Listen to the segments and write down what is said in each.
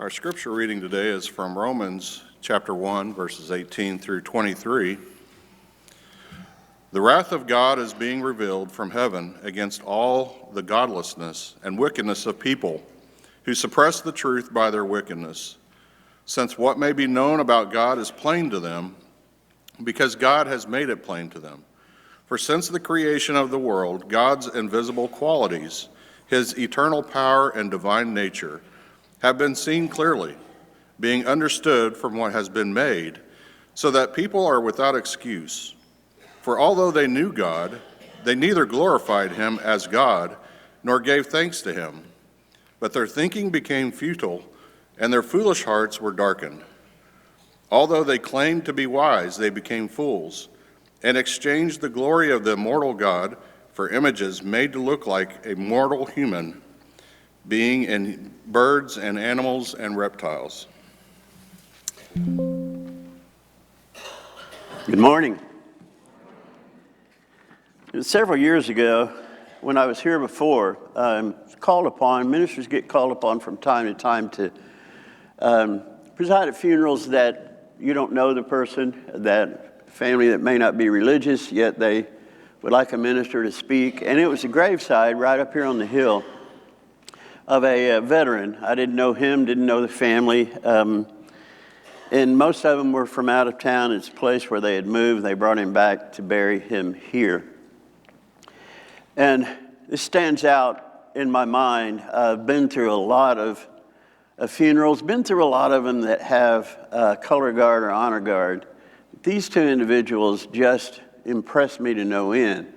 Our scripture reading today is from Romans chapter 1, verses 18 through 23. The wrath of God is being revealed from heaven against all the godlessness and wickedness of people who suppress the truth by their wickedness, since what may be known about God is plain to them, because God has made it plain to them. For since the creation of the world, God's invisible qualities, his eternal power and divine nature, have been seen clearly, being understood from what has been made, so that people are without excuse. For although they knew God, they neither glorified him as God, nor gave thanks to him. But their thinking became futile, and their foolish hearts were darkened. Although they claimed to be wise, they became fools, and exchanged the glory of the immortal God for images made to look like a mortal human being in birds and animals and reptiles. Good morning. Several years ago, when I was here before, ministers get called upon from time to time to preside at funerals that you don't know the person, that family that may not be religious, yet they would like a minister to speak. And it was a graveside right up here on the hill of a veteran. I didn't know him, didn't know the family. And most of them were from out of town. It's a place where they had moved. They brought him back to bury him here. And this stands out in my mind. I've been through a lot of funerals, been through a lot of them that have color guard or honor guard. These two individuals just impressed me to no end.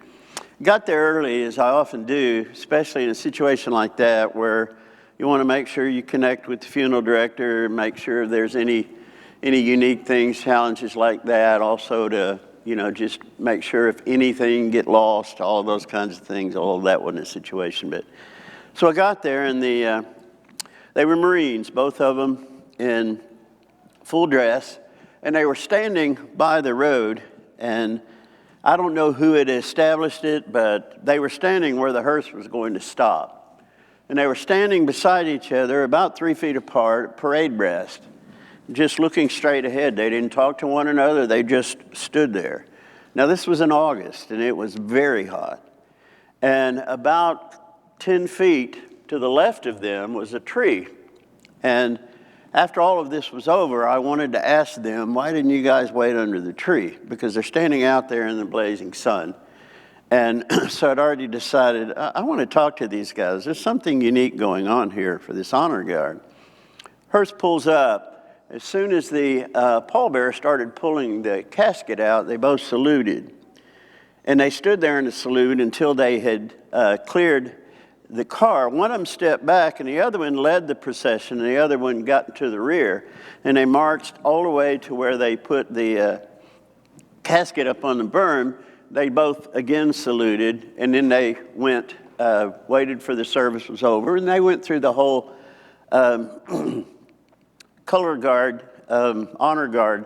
Got there early, as I often do, especially in a situation like that where you want to make sure you connect with the funeral director, make sure if there's any unique things, challenges like that. Also to, just make sure if anything get lost, all those kinds of things. All of that wasn't a situation. But so I got there, and they were Marines, both of them in full dress, and they were standing by the road, and I don't know who had established it, but they were standing where the hearse was going to stop. And they were standing beside each other, about 3 feet apart, parade rest, just looking straight ahead. They didn't talk to one another, they just stood there. Now this was in August, and it was very hot. And about 10 feet to the left of them was a tree. And after all of this was over, I wanted to ask them, why didn't you guys wait under the tree? Because they're standing out there in the blazing sun. And so I'd already decided, I want to talk to these guys. There's something unique going on here for this honor guard. Hearse pulls up. As soon as the pallbearer started pulling the casket out, they both saluted. And they stood there in a salute until they had cleared the car. One of them stepped back, and the other one led the procession, and the other one got to the rear. And they marched all the way to where they put the casket up on the berm. They both again saluted, and then they went, waited for the service was over, and they went through the whole color guard, honor guard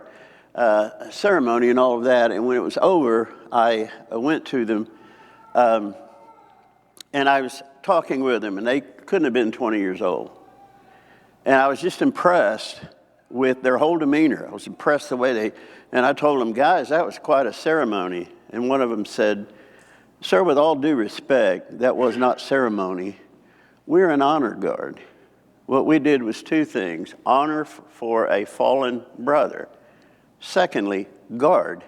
ceremony and all of that. And when it was over, I went to them, and I was talking with them, and they couldn't have been 20 years old. And I was just impressed with their whole demeanor. I was impressed the way and I told them, guys, that was quite a ceremony. And one of them said, sir, with all due respect, that was not ceremony. We're an honor guard. What we did was two things: honor for a fallen brother. Secondly, guard.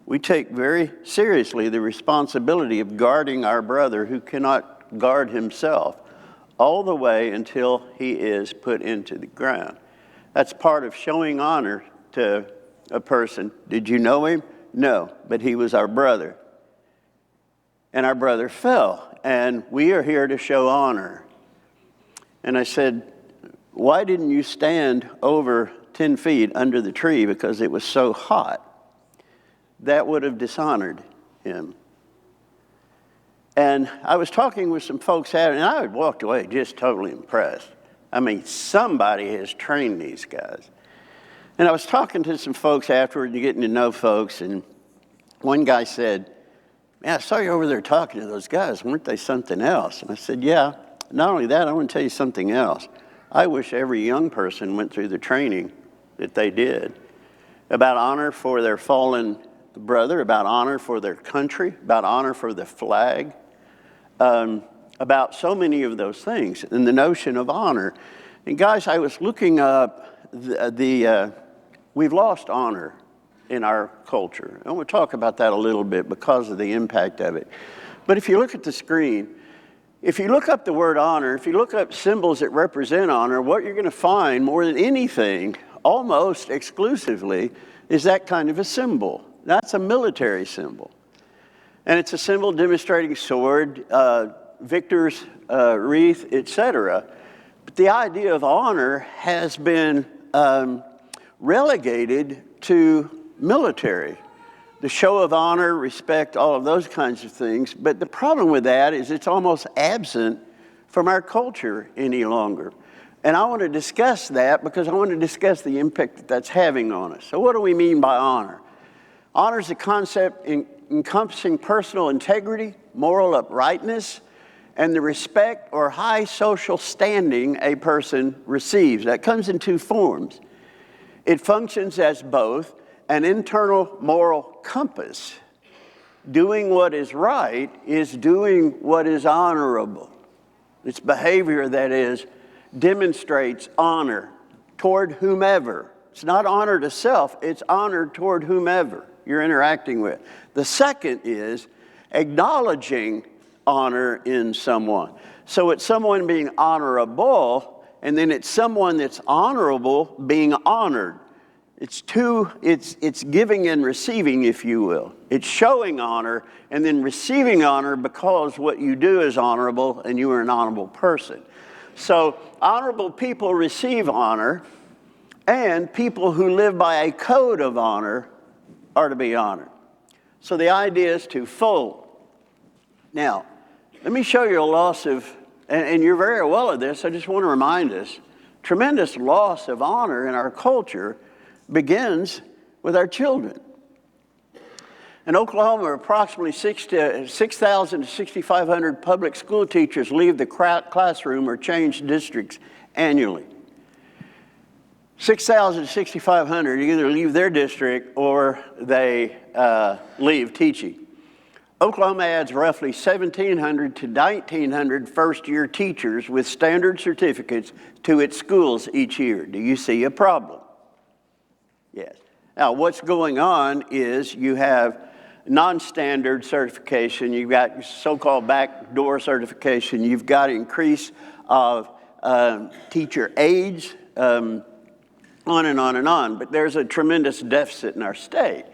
We take very seriously the responsibility of guarding our brother who cannot guard himself all the way until he is put into the ground. That's part of showing honor to a person. Did you know him? No, but he was our brother. And our brother fell, and we are here to show honor. And I said, why didn't you stand over 10 feet under the tree? Because it was so hot. That would have dishonored him. And I was talking with some folks out, and I had walked away just totally impressed. I mean, somebody has trained these guys. And I was talking to some folks afterward and getting to know folks, and one guy said, man, I saw you over there talking to those guys. Weren't they something else? And I said, yeah. Not only that, I want to tell you something else. I wish every young person went through the training that they did about honor for their fallen brother, about honor for their country, about honor for the flag, about so many of those things, and the notion of honor. And guys, I was looking up we've lost honor in our culture. I want to talk about that a little bit because of the impact of it. But if you look at the screen, if you look up the word honor, if you look up symbols that represent honor, what you're going to find more than anything, almost exclusively, is that kind of a symbol. That's a military symbol. And it's a symbol demonstrating sword, victor's wreath, etc. But the idea of honor has been relegated to military. The show of honor, respect, all of those kinds of things. But the problem with that is it's almost absent from our culture any longer. And I want to discuss that because I want to discuss the impact that that's having on us. So what do we mean by honor? Honor is a concept encompassing personal integrity, moral uprightness, and the respect or high social standing a person receives. That comes in two forms. It functions as both an internal moral compass. Doing what is right is doing what is honorable. It's behavior that demonstrates honor toward whomever. It's not honor to self, it's honor toward whomever you're interacting with. The second is acknowledging honor in someone. So it's someone being honorable, and then it's someone that's honorable being honored. It's giving and receiving, if you will. It's showing honor and then receiving honor because what you do is honorable and you are an honorable person. So honorable people receive honor, and people who live by a code of honor are to be honored. So the idea is twofold. Now, let me show you a loss of, and you're very well of this, I just want to remind us, tremendous loss of honor in our culture begins with our children. In Oklahoma, approximately 6,000 to 6,500 public school teachers leave the classroom or change districts annually. 6,000 to 6,500 either leave their district or they leave teaching. Oklahoma adds roughly 1,700 to 1,900 first-year teachers with standard certificates to its schools each year. Do you see a problem? Yes. Now, what's going on is you have non-standard certification, you've got so-called backdoor certification, you've got increase of teacher age, on and on and on. But there's a tremendous deficit in our state.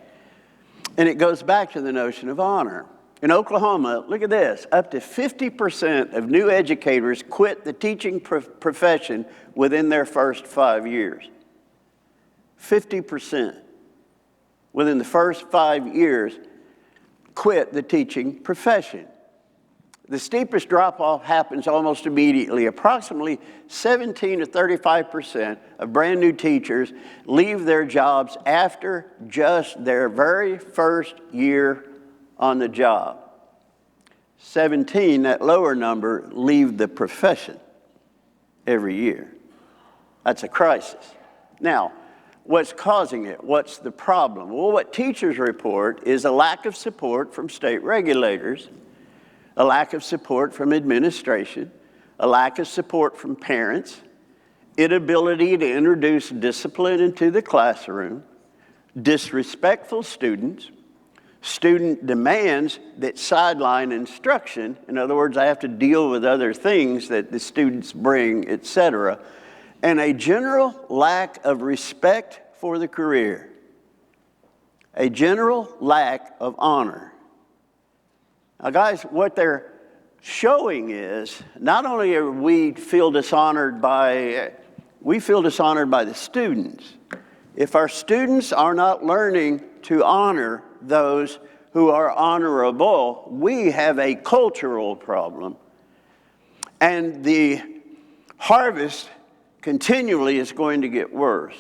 And it goes back to the notion of honor. In Oklahoma, look at this, up to 50% of new educators quit the teaching profession within their first 5 years. 50% within the first 5 years quit the teaching profession. The steepest drop-off happens almost immediately. Approximately 17 to 35% of brand new teachers leave their jobs after just their very first year on the job. 17, that lower number, leave the profession every year. That's a crisis. Now, what's causing it? What's the problem? Well, what teachers report is a lack of support from state regulators, a lack of support from administration, a lack of support from parents, inability to introduce discipline into the classroom, disrespectful students, student demands that sideline instruction. In other words, I have to deal with other things that the students bring, etc., and a general lack of respect for the career, a general lack of honor. Now, guys, what they're showing is not only are we feel dishonored by the students. If our students are not learning to honor those who are honorable, we have a cultural problem. And the harvest continually is going to get worse.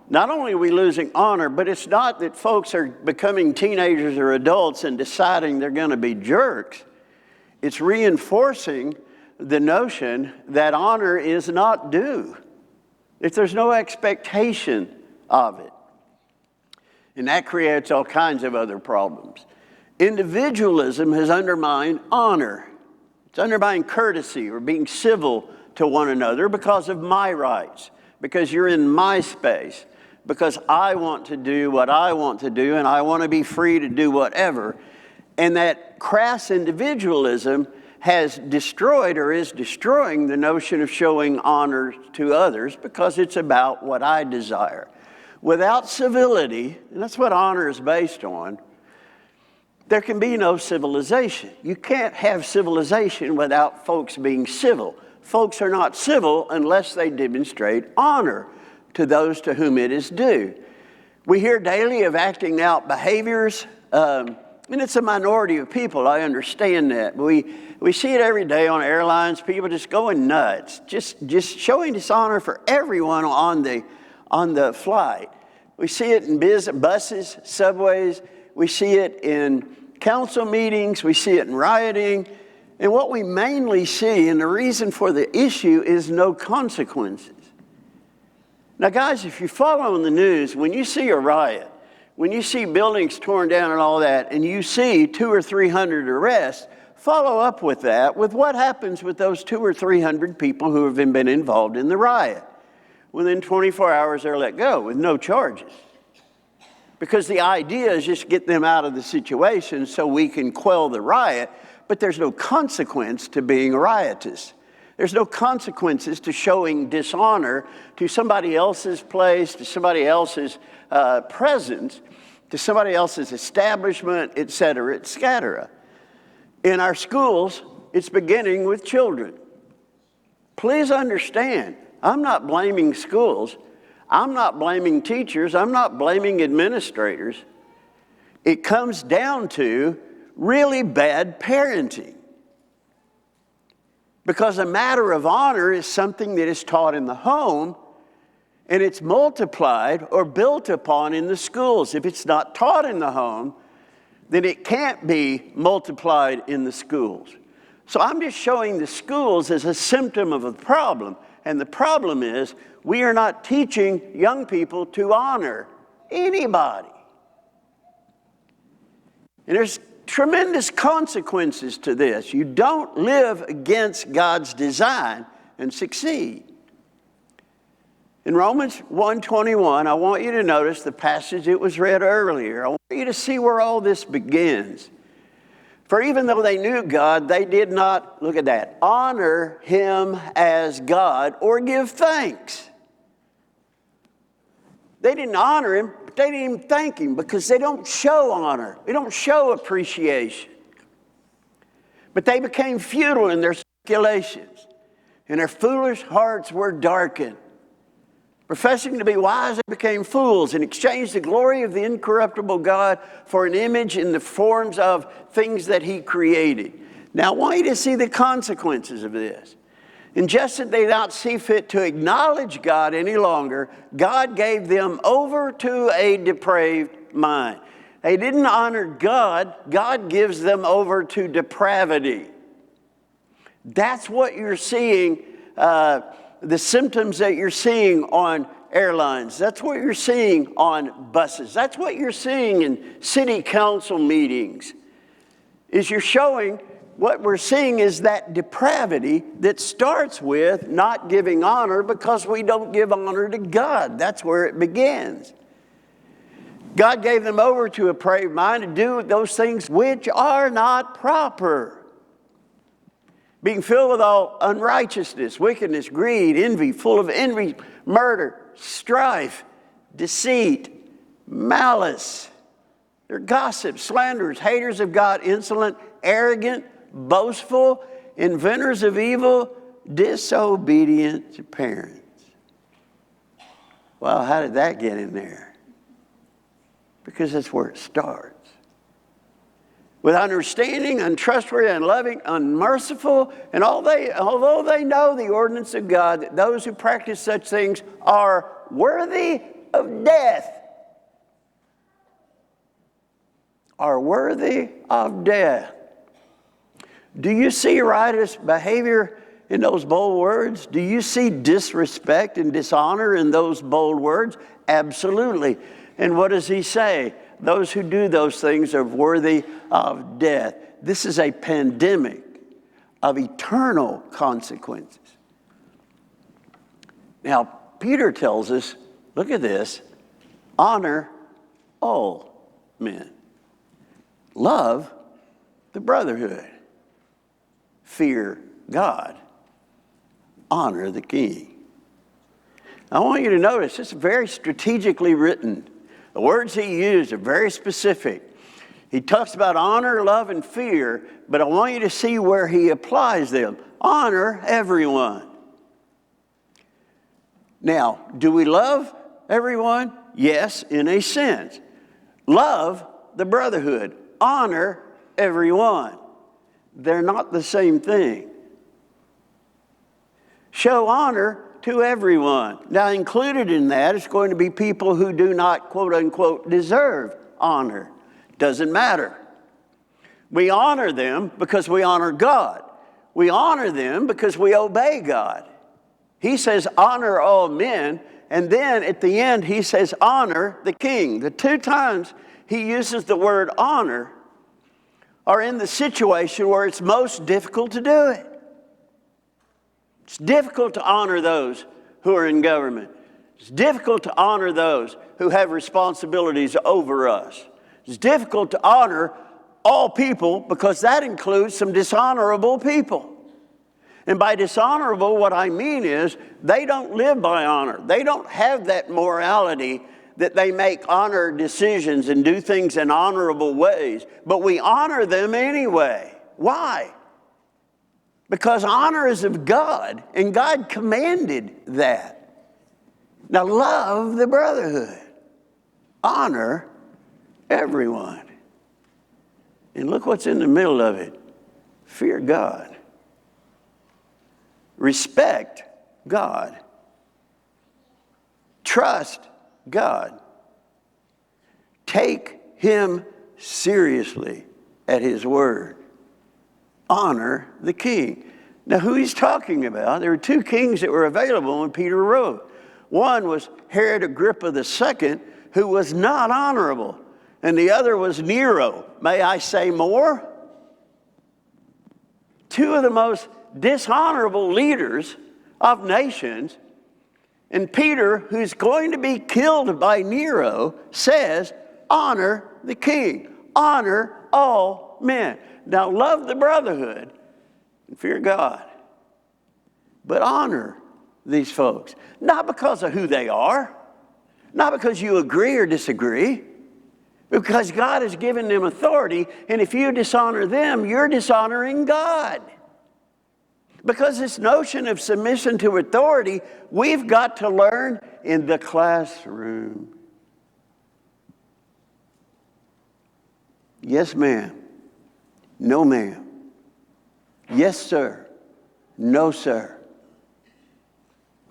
Not only are we losing honor, but it's not that folks are becoming teenagers or adults and deciding they're going to be jerks. It's reinforcing the notion that honor is not due, if there's no expectation of it. And that creates all kinds of other problems. Individualism has undermined honor. It's undermined courtesy or being civil to one another because of my rights, because you're in my space, because I want to do what I want to do and I want to be free to do whatever. And that crass individualism has destroyed or is destroying the notion of showing honor to others because it's about what I desire. Without civility, and that's what honor is based on, there can be no civilization. You can't have civilization without folks being civil. Folks are not civil unless they demonstrate honor to those to whom it is due. We hear daily of acting out behaviors, and it's a minority of people, I understand that. We see it every day on airlines, people just going nuts, just showing dishonor for everyone on the flight. We see it in buses, subways, we see it in council meetings, we see it in rioting, and what we mainly see, and the reason for the issue, is no consequences. Now guys, if you're following the news, when you see a riot, when you see buildings torn down and all that, and you see 200 or 300 arrests, follow up with that, with what happens with those 200 or 300 people who have been involved in the riot. Within 24 hours, they're let go with no charges. Because the idea is just get them out of the situation so we can quell the riot, but there's no consequence to being riotous. There's no consequences to showing dishonor to somebody else's place, to somebody else's presence, to somebody else's establishment, et cetera, et cetera. In our schools, it's beginning with children. Please understand, I'm not blaming schools. I'm not blaming teachers. I'm not blaming administrators. It comes down to really bad parenting. Because a matter of honor is something that is taught in the home, and it's multiplied or built upon in the schools. If it's not taught in the home, then it can't be multiplied in the schools. So I'm just showing the schools as a symptom of a problem. And the problem is we are not teaching young people to honor anybody. And there's tremendous consequences to this. You don't live against God's design and succeed. In Romans 1:21, I want you to notice the passage that was read earlier. I want you to see where all this begins. For even though they knew God, they did not, look at that, honor him as God or give thanks. They didn't honor him, but they didn't even thank him because they don't show honor. They don't show appreciation. But they became futile in their speculations, and their foolish hearts were darkened. Professing to be wise, they became fools and exchanged the glory of the incorruptible God for an image in the forms of things that he created. Now, I want you to see the consequences of this. And just as they did not see fit to acknowledge God any longer, God gave them over to a depraved mind. They didn't honor God. God gives them over to depravity. That's what you're seeing, the symptoms that you're seeing on airlines. That's what you're seeing on buses. That's what you're seeing in city council meetings. Is you're showing, what we're seeing is that depravity that starts with not giving honor because we don't give honor to God. That's where it begins. God gave them over to a depraved mind to do those things which are not proper. Being filled with all unrighteousness, wickedness, greed, envy, full of envy, murder, strife, deceit, malice. They're gossips, slanderers, haters of God, insolent, arrogant, boastful, inventors of evil, disobedient to parents. Well, how did that get in there? Because that's where it starts. With understanding, untrustworthy, unloving, unmerciful, and although they know the ordinance of God, that those who practice such things are worthy of death. Are worthy of death. Do you see riotous behavior in those bold words? Do you see disrespect and dishonor in those bold words? Absolutely. And what does he say? Those who do those things are worthy of death. This is a pandemic of eternal consequences. Now, Peter tells us, look at this, honor all men. Love the brotherhood. Fear God. Honor the king. I want you to notice it's very strategically written. The words he used are very specific. He talks about honor, love, and fear, but I want you to see where he applies them. Honor everyone. Now, do we love everyone? Yes, in a sense. Love the brotherhood. Honor everyone. They're not the same thing. Show honor to everyone. Now, included in that is going to be people who do not, quote unquote, deserve honor. Doesn't matter. We honor them because we honor God. We honor them because we obey God. He says, honor all men, and then at the end he says, honor the king. The two times he uses the word honor are in the situation where it's most difficult to do it. It's difficult to honor those who are in government. It's difficult to honor those who have responsibilities over us. It's difficult to honor all people because that includes some dishonorable people. And by dishonorable, what I mean is they don't live by honor. They don't have that morality that they make honor decisions and do things in honorable ways. But we honor them anyway. Why? Because honor is of God, and God commanded that. Now love the brotherhood. Honor everyone. And look what's in the middle of it. Fear God. Respect God. Trust God. Take him seriously at his word. Honor the king. Now, who he's talking about, there were two kings that were available when Peter wrote. One was Herod Agrippa II, who was not honorable, and the other was Nero. May I say more? Two of the most dishonorable leaders of nations, and Peter, who's going to be killed by Nero, says, honor the king, honor all men. Now love the brotherhood and fear God, but honor these folks, not because of who they are, not because you agree or disagree, because God has given them authority, and if you dishonor them, you're dishonoring God. Because this notion of submission to authority, we've got to learn in the classroom. Yes, ma'am. No, ma'am. Yes, sir. No, sir.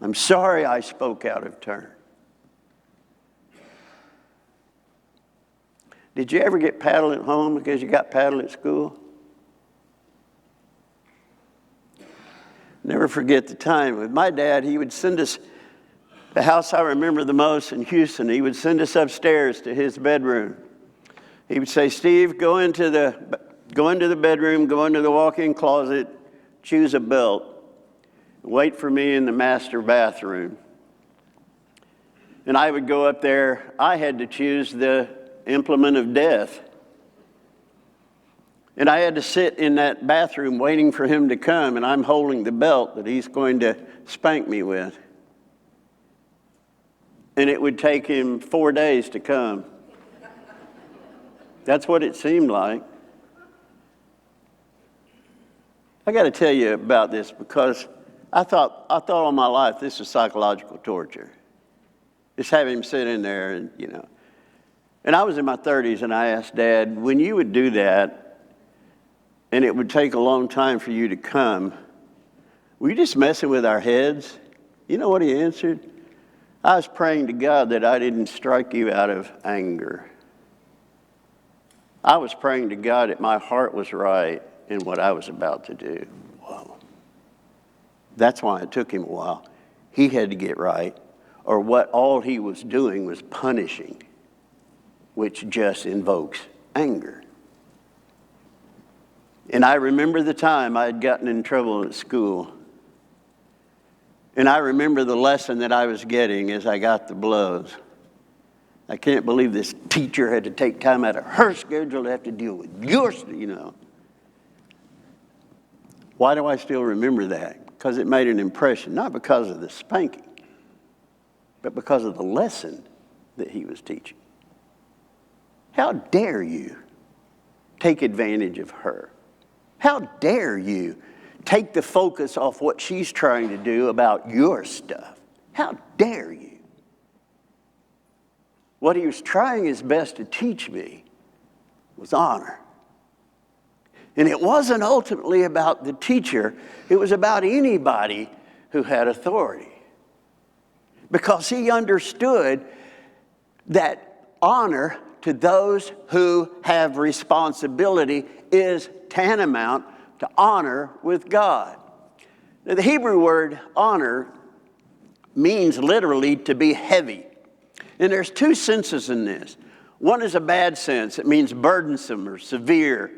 I'm sorry I spoke out of turn. Did you ever get paddled at home because you got paddled at school? Never forget the time with my dad. He would send us, the house I remember the most in Houston, he would send us upstairs to his bedroom. He would say, Steve, go into the bedroom, go into the walk-in closet, choose a belt, wait for me in the master bathroom. And I would go up there. I had to choose the implement of death. And I had to sit in that bathroom waiting for him to come, and I'm holding the belt that he's going to spank me with. And it would take him 4 days to come. That's what it seemed like. I got to tell you about this because I thought all my life this was psychological torture. Just have him sit in there and, And I was in my 30s, and I asked Dad, when you would do that, and it would take a long time for you to come, were you just messing with our heads? You know what he answered? I was praying to God that I didn't strike you out of anger. I was praying to God that my heart was right in what I was about to do. Whoa. That's why it took him a while. He had to get right, or what all he was doing was punishing, which just invokes anger. And I remember the time I had gotten in trouble at school. And I remember the lesson that I was getting as I got the blows. I can't believe this teacher had to take time out of her schedule to have to deal with yours, Why do I still remember that? Because it made an impression, not because of the spanking, but because of the lesson that he was teaching. How dare you take advantage of her? How dare you take the focus off what she's trying to do about your stuff? How dare you? What he was trying his best to teach me was honor. And it wasn't ultimately about the teacher. It was about anybody who had authority. Because he understood that honor to those who have responsibility is tantamount to honor with God. Now, the Hebrew word honor means literally to be heavy. And there's two senses in this. One is a bad sense. It means burdensome or severe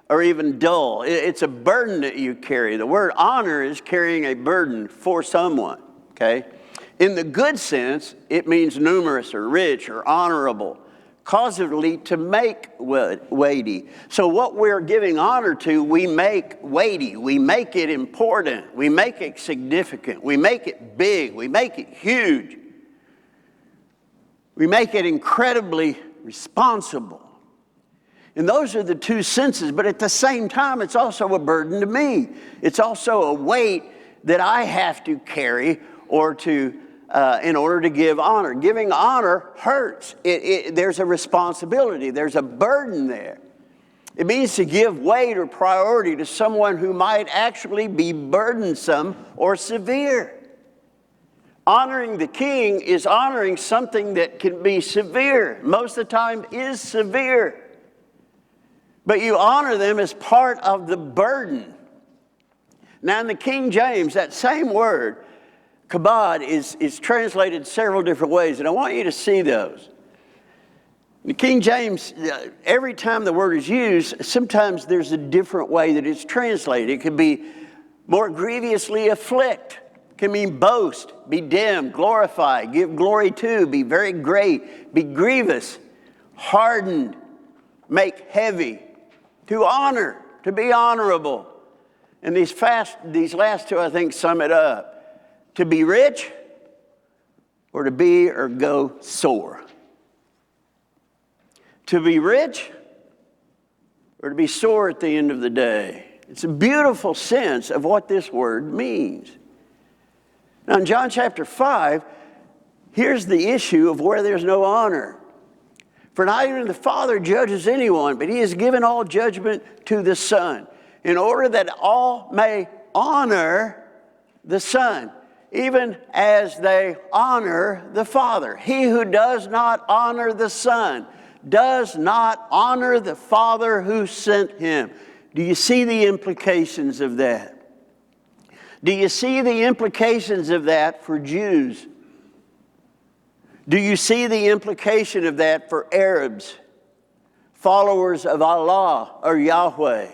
or even dull. It's a burden that you carry. The word honor is carrying a burden for someone, okay? In the good sense, it means numerous or rich or honorable, causally to make weighty. So what we're giving honor to, we make weighty. We make it important. We make it significant. We make it big. We make it huge. We make it incredibly responsible. And those are the two senses, but at the same time, it's also a burden to me. It's also a weight that I have to carry or to in order to give honor. Giving honor hurts. There's a responsibility. There's a burden there. It means to give weight or priority to someone who might actually be burdensome or severe. Honoring the king is honoring something that can be severe. Most of the time is severe. But you honor them as part of the burden. Now in the King James, that same word, kabod, is translated several different ways, and I want you to see those. In the King James, every time the word is used, sometimes there's a different way that it's translated. It could be more grievously afflict. It can mean boast, be dim, glorify, give glory to, be very great, be grievous, hardened, make heavy, to honor, to be honorable. And these last two, I think, sum it up. To be rich or to be or go sore. To be rich or to be sore at the end of the day. It's a beautiful sense of what this word means. Now in John chapter 5, here's the issue of where there's no honor. For not even the Father judges anyone, but he has given all judgment to the Son, in order that all may honor the Son, even as they honor the Father. He who does not honor the Son does not honor the Father who sent him. Do you see the implications of that? Do you see the implications of that for Jews? Do you see the implication of that for Arabs, followers of Allah or Yahweh?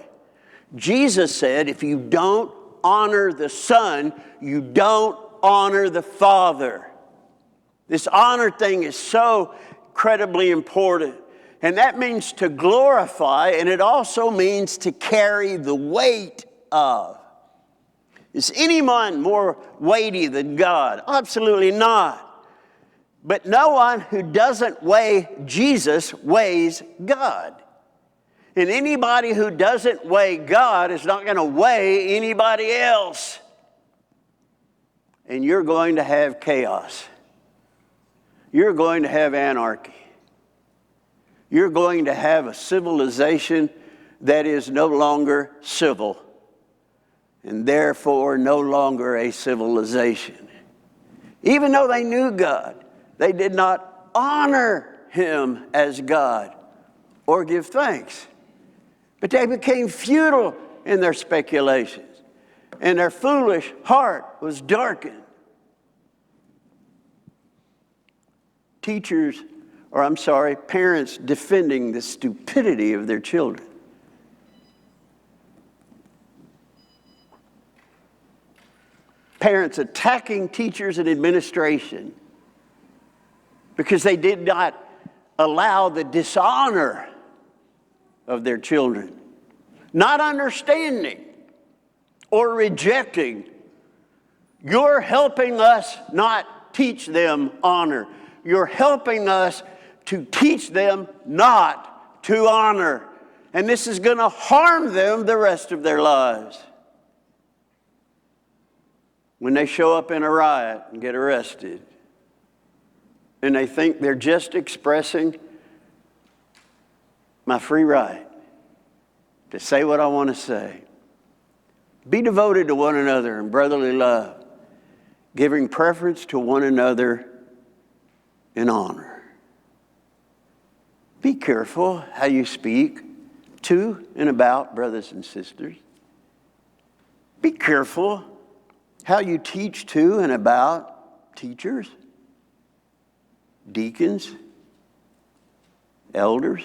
Jesus said, if you don't honor the Son, you don't honor the Father. This honor thing is so incredibly important. And that means to glorify, and it also means to carry the weight of. Is anyone more weighty than God? Absolutely not. But no one who doesn't weigh Jesus weighs God. And anybody who doesn't weigh God is not going to weigh anybody else. And you're going to have chaos. You're going to have anarchy. You're going to have a civilization that is no longer civil, and therefore no longer a civilization. Even though they knew God, they did not honor him as God or give thanks. But they became futile in their speculations. and their foolish heart was darkened. Parents defending the stupidity of their children. Parents attacking teachers and administration because they did not allow the dishonor of their children. Not understanding or rejecting. You're helping us not teach them honor. You're helping us to teach them not to honor. And this is going to harm them the rest of their lives. When they show up in a riot and get arrested, and they think they're just expressing my free right to say what I want to say. Be devoted to one another in brotherly love, giving preference to one another in honor. Be careful how you speak to and about brothers and sisters. Be careful how you teach to and about teachers, deacons, elders.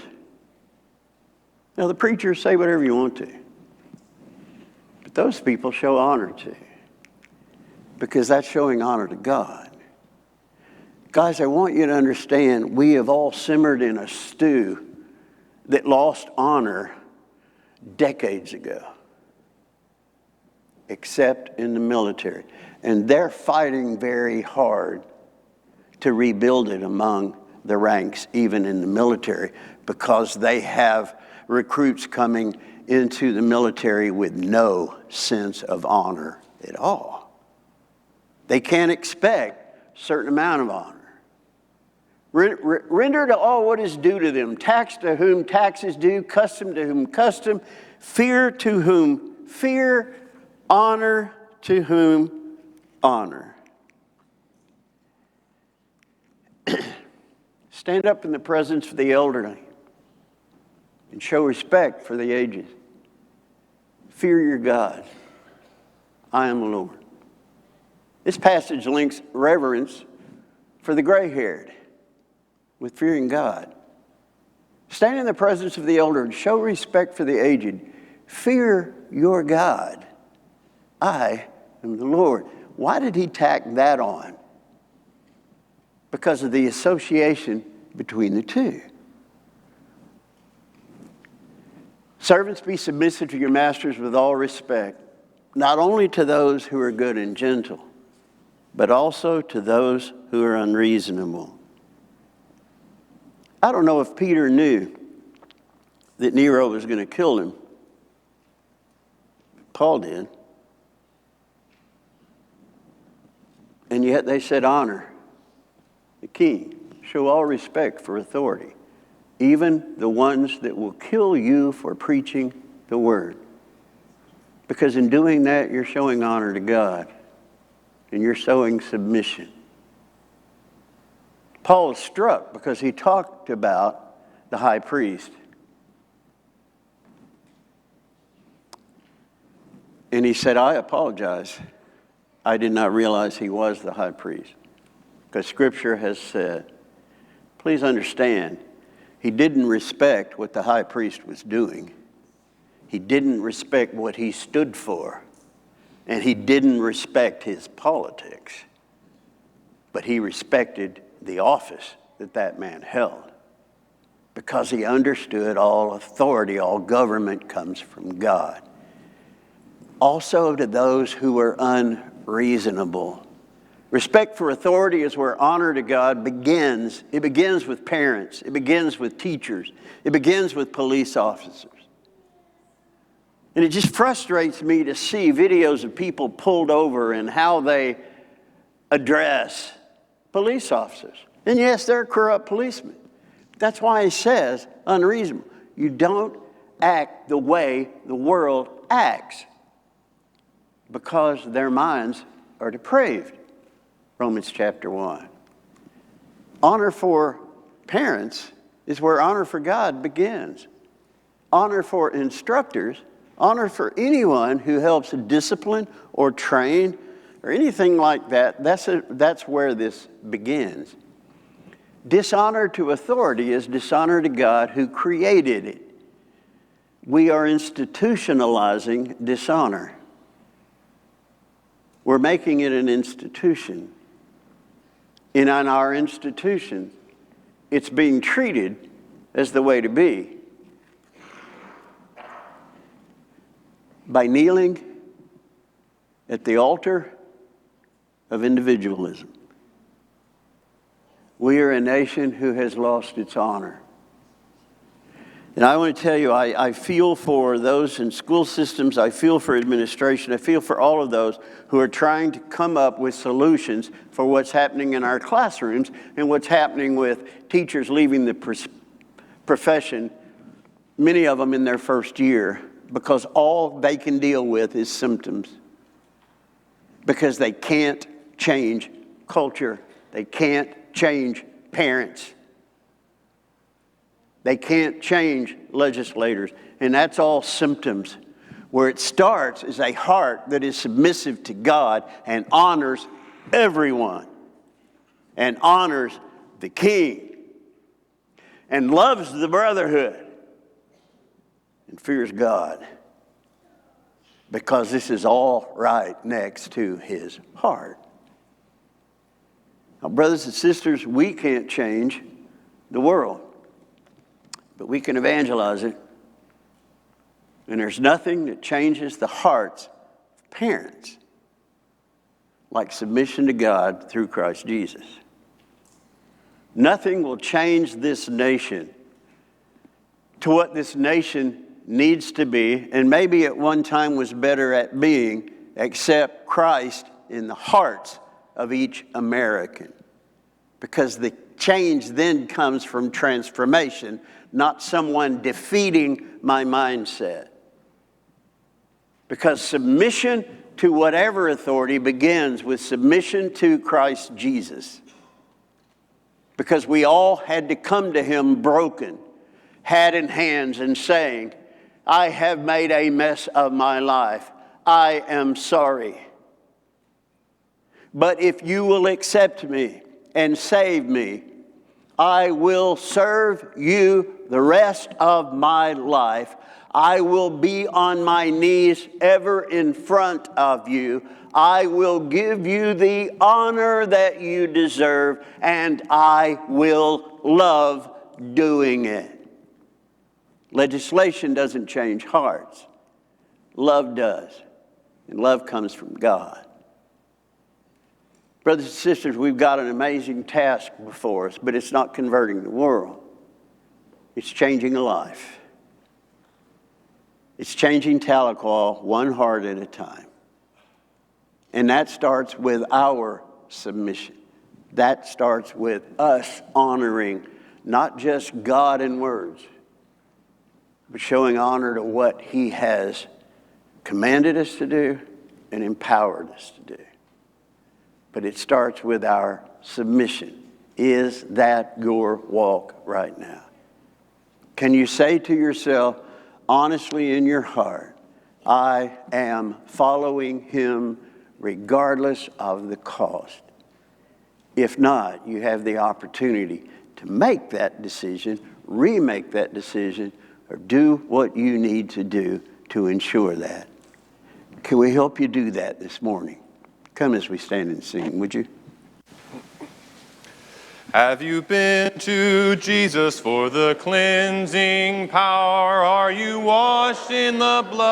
Now, the preachers say whatever you want to, but those people show honor to, because that's showing honor to God. Guys, I want you to understand, we have all simmered in a stew that lost honor decades ago, except in the military. And they're fighting very hard to rebuild it among the ranks, even in the military, because they have recruits coming into the military with no sense of honor at all. They can't expect a certain amount of honor. Render to all what is due to them. Tax to whom tax is due, custom to whom custom, fear to whom fear, honor to whom honor. Stand up in the presence of the elderly and show respect for the aged. Fear your God. I am the Lord. This passage links reverence for the gray-haired with fearing God. Stand in the presence of the elder and show respect for the aged. Fear your God. I am the Lord. Why did he tack that on? Because of the association between the two. Servants, be submissive to your masters with all respect, not only to those who are good and gentle, but also to those who are unreasonable. I don't know if Peter knew that Nero was going to kill him. Paul did. And yet they said, honor the king. Show all respect for authority, even the ones that will kill you for preaching the word. Because in doing that, you're showing honor to God, and you're showing submission. Paul was struck because he talked about the high priest. And he said, I apologize. I did not realize he was the high priest. Because Scripture has said, please understand, he didn't respect what the high priest was doing. He didn't respect what he stood for. And he didn't respect his politics. But he respected the office that that man held, because he understood all authority, all government comes from God. Also to those who are unreasonable. Respect for authority is where honor to God begins. It begins with parents. It begins with teachers. It begins with police officers. And it just frustrates me to see videos of people pulled over and how they address police officers. And yes, they're corrupt policemen. That's why he says unreasonable. You don't act the way the world acts, because their minds are depraved. Romans chapter 1. Honor for parents is where honor for God begins. Honor for instructors Honor for anyone who helps discipline or train or anything like that. That's where this begins. Dishonor to authority is dishonor to God who created it. We are institutionalizing dishonor. We're making it an institution. And in our institution, it's being treated as the way to be. By kneeling at the altar of individualism. We are a nation who has lost its honor. And I want to tell you, I feel for those in school systems, I feel for administration, I feel for all of those who are trying to come up with solutions for what's happening in our classrooms and what's happening with teachers leaving the profession, many of them in their first year, because all they can deal with is symptoms. Because they can't change culture. They can't change parents. They can't change legislators. And that's all symptoms. Where it starts is a heart that is submissive to God and honors everyone. And honors the king. And loves the brotherhood. And fears God. Because this is all right next to his heart. Now, brothers and sisters, we can't change the world. But we can evangelize it. And there's nothing that changes the hearts of parents like submission to God through Christ Jesus. Nothing will change this nation to what this nation needs to be, and maybe at one time was better at being, except Christ in the hearts of each American. Because the change then comes from transformation, not someone defeating my mindset. Because submission to whatever authority begins with submission to Christ Jesus. Because we all had to come to him broken, hat in hands, and saying, I have made a mess of my life. I am sorry. But if you will accept me and save me, I will serve you the rest of my life. I will be on my knees ever in front of you. I will give you the honor that you deserve, and I will love doing it. Legislation doesn't change hearts. Love does. And love comes from God. Brothers and sisters, we've got an amazing task before us, but it's not converting the world. It's changing a life. It's changing Tahlequah one heart at a time. And that starts with our submission. That starts with us honoring not just God in words, but showing honor to what he has commanded us to do and empowered us to do. But it starts with our submission. Is that your walk right now? Can you say to yourself, honestly in your heart, I am following him regardless of the cost? If not, you have the opportunity to make that decision, remake that decision, or do what you need to do to ensure that. Can we help you do that this morning? Come as we stand and sing, would you? Have you been to Jesus for the cleansing power? Are you washed in the blood?